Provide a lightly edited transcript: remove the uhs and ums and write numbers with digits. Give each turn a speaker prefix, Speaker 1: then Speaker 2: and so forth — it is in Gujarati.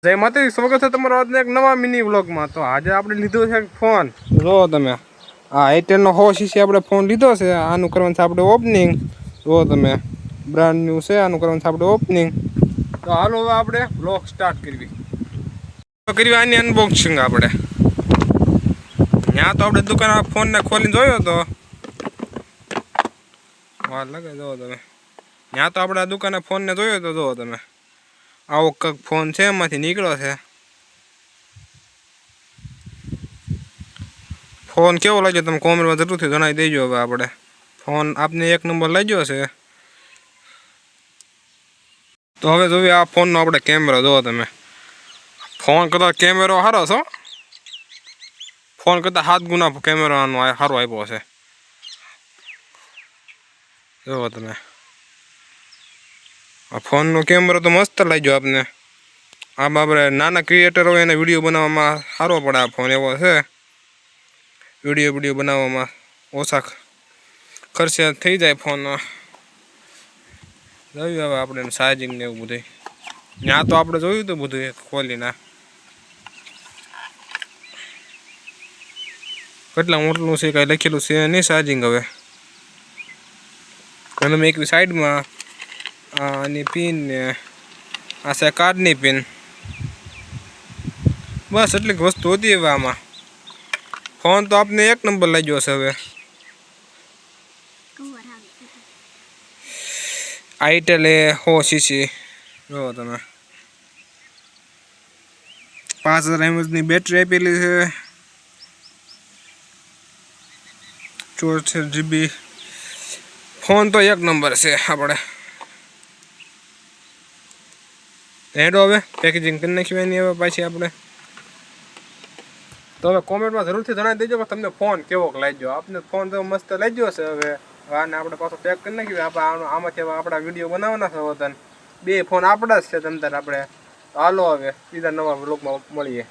Speaker 1: જય માતાજી, સ્વાગત છે તમારો આજના એક નવા મિની વ્લોગમાં। તો આજે આપણે લીધો છે ફોન, જો તમે આ આઈટેલનો 100cc આપણે ફોન લીધો છે। આનું કરવાનું છે આપણે ઓપનિંગ, જો તમે બ્રાન્ડ ન્યુ છે। આનું કરવાનું છે આપણે ઓપનિંગ। તો હાલો હવે આપણે વ્લોગ સ્ટાર્ટ કરવી આની અનબોક્સિંગ આપણે। ત્યાં તો આપણે દુકાન ફોનને ખોલીને જોયો તો વાર લાગે, જો તમે ત્યાં તો આપણે દુકાને ફોનને જોયો તો જો તમે આવો કંઈક ફોન છે, એમાંથી નીકળ્યો છે। ફોન કેવો લાગ્યો તમે કોમેન્ટમાં જરૂરથી જણાવી દેજો। હવે આપણે ફોન આપને એક નંબર લાગ્યો છે। તો હવે જોઈએ આ ફોનનો આપણે કેમેરો, જોવો તમે ફોન કરતાં કેમેરો સારો છે। ફોન કરતાં 7 ગુણા કેમેરાનો સારો આપ્યો છે, જોવો તમે આ ફોનનો કેમેરો તો મસ્ત લાગ્યો આપને। આમાં આપણે નાના ક્રિએટર હોય એને વિડીયો બનાવવામાં સારો પડે આ ફોન એવો છે। વિડીયો બનાવવામાં ઓછા ખર્ચે થઈ જાય ફોન। જોયું હવે આપણે ચાર્જિંગ ને એવું બધું ત્યાં તો આપણે જોયું હતું બધું ખોલીને કેટલા મોટલું છે, કાંઈ લખેલું છે નહીં ચાર્જિંગ। હવે અને મેં એક સાઈડમાં આની પિન ને આ છે કાર્ડની પિન, બસ એટલી વસ્તુ હતી। હવે આમાં ફોન તો આપને એક નંબર લાગ્યો છે। હવે આઈટેલ 100cc જો તમે 5000 mAhની બેટરી આપેલી છે, 64GB ફોન તો એક નંબર છે આપણે। હેડો હવે પેકેજિંગ કરી નાખ્યું એની હવે પાછી આપણે। તો હવે કોમેન્ટમાં જરૂરથી જણાવી દેજો કે તમને ફોન કેવો લાગ્યો। આપને ફોન તો મસ્ત લાગ્યો છે। હવે આને આપણે પાછો પેક કરી નાખ્યું। આપણે આમાંથી આપણા વિડીયો બનાવવાના છે વતન, બે ફોન આપણા જ છે તમતાર આપણે। હાલો હવે બીજા નવા વ્લોગમાં મળીએ।